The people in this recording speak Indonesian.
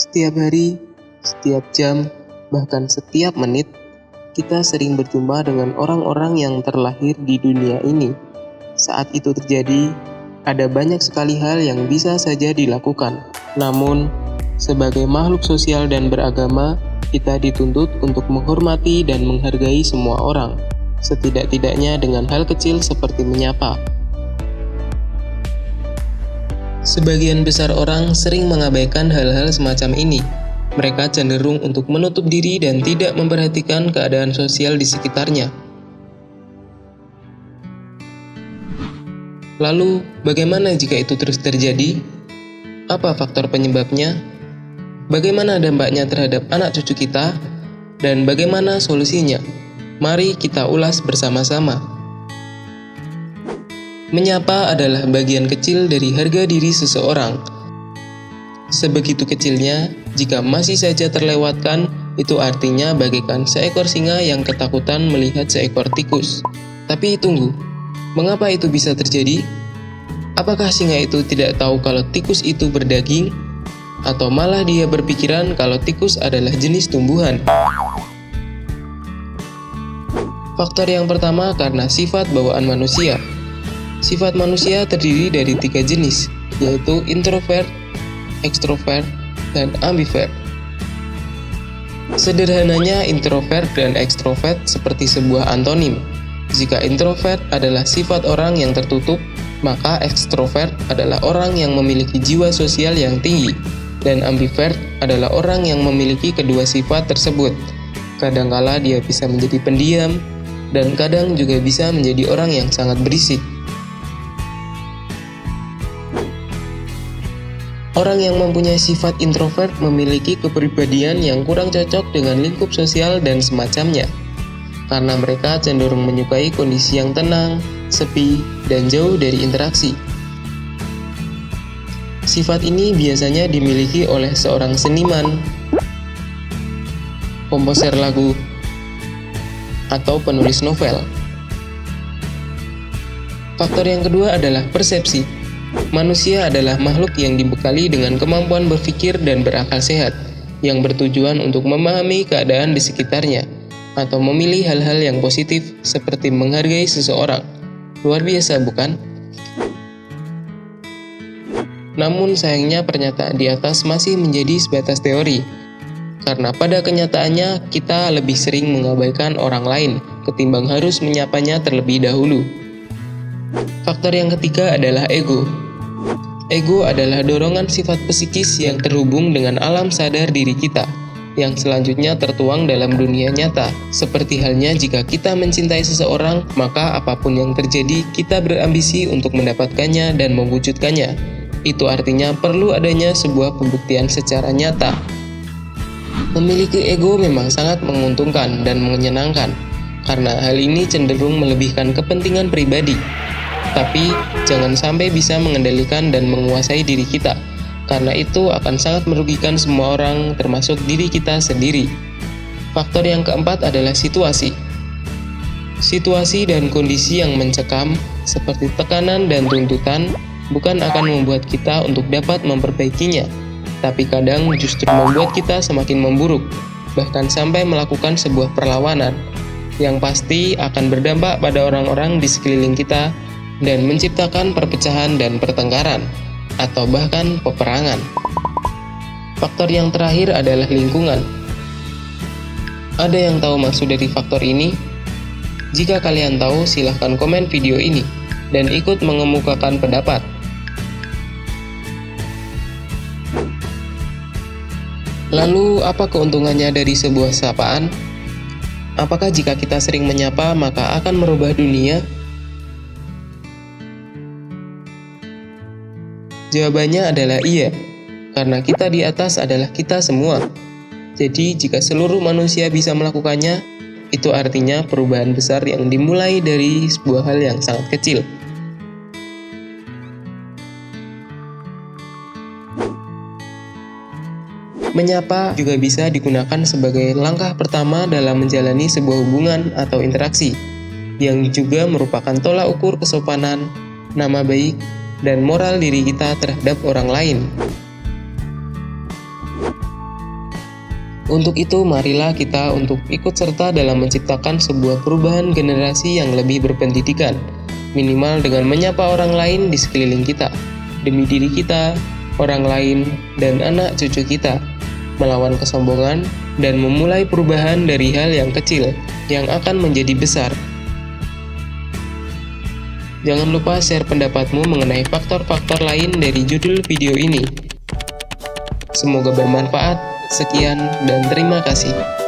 Setiap hari, setiap jam, bahkan setiap menit, kita sering berjumpa dengan orang-orang yang terlahir di dunia ini. Saat itu terjadi, ada banyak sekali hal yang bisa saja dilakukan. Namun, sebagai makhluk sosial dan beragama, kita dituntut untuk menghormati dan menghargai semua orang, setidak-tidaknya dengan hal kecil seperti menyapa. Sebagian besar orang sering mengabaikan hal-hal semacam ini. Mereka cenderung untuk menutup diri dan tidak memperhatikan keadaan sosial di sekitarnya. Lalu, bagaimana jika itu terus terjadi? Apa faktor penyebabnya? Bagaimana dampaknya terhadap anak cucu kita? Dan bagaimana solusinya? Mari kita ulas bersama-sama. Menyapa adalah bagian kecil dari harga diri seseorang. Sebegitu kecilnya, jika masih saja terlewatkan, itu artinya bagaikan seekor singa yang ketakutan melihat seekor tikus. Tapi tunggu, mengapa itu bisa terjadi? Apakah singa itu tidak tahu kalau tikus itu berdaging? Atau malah dia berpikiran kalau tikus adalah jenis tumbuhan? Faktor yang pertama karena sifat bawaan manusia. Sifat manusia terdiri dari 3 jenis, yaitu introvert, ekstrovert, dan ambivert. Sederhananya, introvert dan ekstrovert seperti sebuah antonim. Jika introvert adalah sifat orang yang tertutup, maka ekstrovert adalah orang yang memiliki jiwa sosial yang tinggi, dan ambivert adalah orang yang memiliki kedua sifat tersebut. Kadangkala dia bisa menjadi pendiam, dan kadang juga bisa menjadi orang yang sangat berisik. Orang yang mempunyai sifat introvert memiliki kepribadian yang kurang cocok dengan lingkup sosial dan semacamnya, karena mereka cenderung menyukai kondisi yang tenang, sepi, dan jauh dari interaksi. Sifat ini biasanya dimiliki oleh seorang seniman, komposer lagu, atau penulis novel. Faktor yang kedua adalah persepsi. Manusia adalah makhluk yang dibekali dengan kemampuan berpikir dan berakal sehat, yang bertujuan untuk memahami keadaan di sekitarnya, atau memilih hal-hal yang positif seperti menghargai seseorang. Luar biasa, bukan? Namun sayangnya pernyataan di atas masih menjadi sebatas teori, karena pada kenyataannya kita lebih sering mengabaikan orang lain ketimbang harus menyapanya terlebih dahulu. Faktor yang ketiga adalah ego. Ego adalah dorongan sifat psikis yang terhubung dengan alam sadar diri kita, yang selanjutnya tertuang dalam dunia nyata. Seperti halnya jika kita mencintai seseorang, maka apapun yang terjadi, kita berambisi untuk mendapatkannya dan mewujudkannya. Itu artinya perlu adanya sebuah pembuktian secara nyata. Memiliki ego memang sangat menguntungkan dan menyenangkan, karena hal ini cenderung melebihkan kepentingan pribadi. Tapi, jangan sampai bisa mengendalikan dan menguasai diri kita, karena itu akan sangat merugikan semua orang, termasuk diri kita sendiri. Faktor yang keempat adalah situasi. Situasi dan kondisi yang mencekam, seperti tekanan dan tuntutan, bukan akan membuat kita untuk dapat memperbaikinya, tapi kadang justru membuat kita semakin memburuk, bahkan sampai melakukan sebuah perlawanan, yang pasti akan berdampak pada orang-orang di sekeliling kita, dan menciptakan perpecahan dan pertengkaran, atau bahkan peperangan. Faktor yang terakhir adalah lingkungan. Ada yang tahu maksud dari faktor ini? Jika kalian tahu, silahkan komen video ini, dan ikut mengemukakan pendapat. Lalu, apa keuntungannya dari sebuah sapaan? Apakah jika kita sering menyapa, maka akan merubah dunia? Jawabannya adalah iya, karena kita di atas adalah kita semua. Jadi, jika seluruh manusia bisa melakukannya, itu artinya perubahan besar yang dimulai dari sebuah hal yang sangat kecil. Menyapa juga bisa digunakan sebagai langkah pertama dalam menjalani sebuah hubungan atau interaksi, yang juga merupakan tolak ukur kesopanan, nama baik, dan moral diri kita terhadap orang lain. Untuk itu, marilah kita untuk ikut serta dalam menciptakan sebuah perubahan generasi yang lebih berpendidikan, minimal dengan menyapa orang lain di sekeliling kita, demi diri kita, orang lain, dan anak cucu kita, melawan kesombongan, dan memulai perubahan dari hal yang kecil yang akan menjadi besar. Jangan lupa share pendapatmu mengenai faktor-faktor lain dari judul video ini. Semoga bermanfaat. Sekian dan terima kasih.